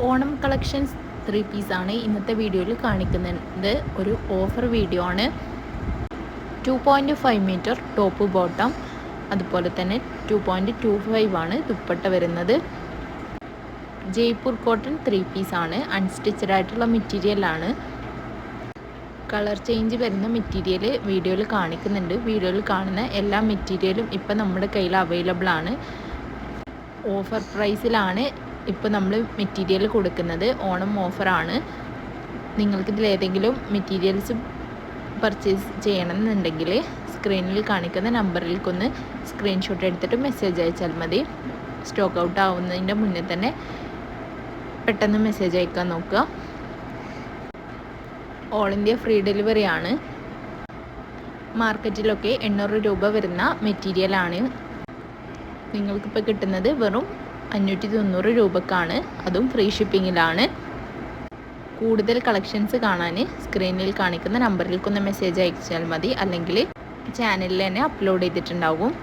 Onam collections 3 പീസാണ് ഇന്നത്തെ വീഡിയോയിൽ കാണിക്കുന്നത്. ഒരു ഓഫർ വീഡിയോ ആണ്. 2.5 മീറ്റർ ടോപ്പ് ബോട്ടം, അതുപോലെ തന്നെ 2.25 ആണ് ദുപ്പട്ട വരുന്നത്. ജയ്പൂർ കോട്ടൺ 3 പീസാണ്. അൺസ്റ്റിച്ചഡ് ആയിട്ടുള്ള മെറ്റീരിയലാണ്. കളർ ചേഞ്ച് വരുന്ന മെറ്റീരിയൽ വീഡിയോയിൽ കാണിക്കുന്നുണ്ട്. വീഡിയോയിൽ കാണുന്ന എല്ലാ മെറ്റീരിയലും ഇപ്പം നമ്മുടെ കയ്യിൽ അവൈലബിൾ ആണ്. ഓഫർ പ്രൈസിലാണ് ഇപ്പോൾ നമ്മൾ മെറ്റീരിയൽ കൊടുക്കുന്നത്. ഓണം ഓഫറാണ്. നിങ്ങൾക്കിതിലേതെങ്കിലും മെറ്റീരിയൽസ് പർച്ചേസ് ചെയ്യണമെന്നുണ്ടെങ്കിൽ സ്ക്രീനിൽ കാണിക്കുന്ന നമ്പറിലേക്കൊന്ന് സ്ക്രീൻഷോട്ട് എടുത്തിട്ട് മെസ്സേജ് അയച്ചാൽ മതി. സ്റ്റോക്ക് ഔട്ട് ആവുന്നതിൻ്റെ മുന്നേ തന്നെ പെട്ടെന്ന് മെസ്സേജ് അയക്കാൻ നോക്കുക. ഓൾ ഇന്ത്യ ഫ്രീ ഡെലിവറി ആണ്. മാർക്കറ്റിലൊക്കെ 800 രൂപ വരുന്ന മെറ്റീരിയലാണ് നിങ്ങൾക്കിപ്പോൾ കിട്ടുന്നത് വെറും 590 രൂപക്കാണ്. അതും ഫ്രീ ഷിപ്പിങ്ങിലാണ്. കൂടുതൽ കളക്ഷൻസ് കാണാൻ സ്ക്രീനിൽ കാണിക്കുന്ന നമ്പറിലേക്കൊന്ന് മെസ്സേജ് അയച്ചാൽ മതി. അല്ലെങ്കിൽ ചാനലിൽ തന്നെ അപ്ലോഡ് ചെയ്തിട്ടുണ്ടാകും.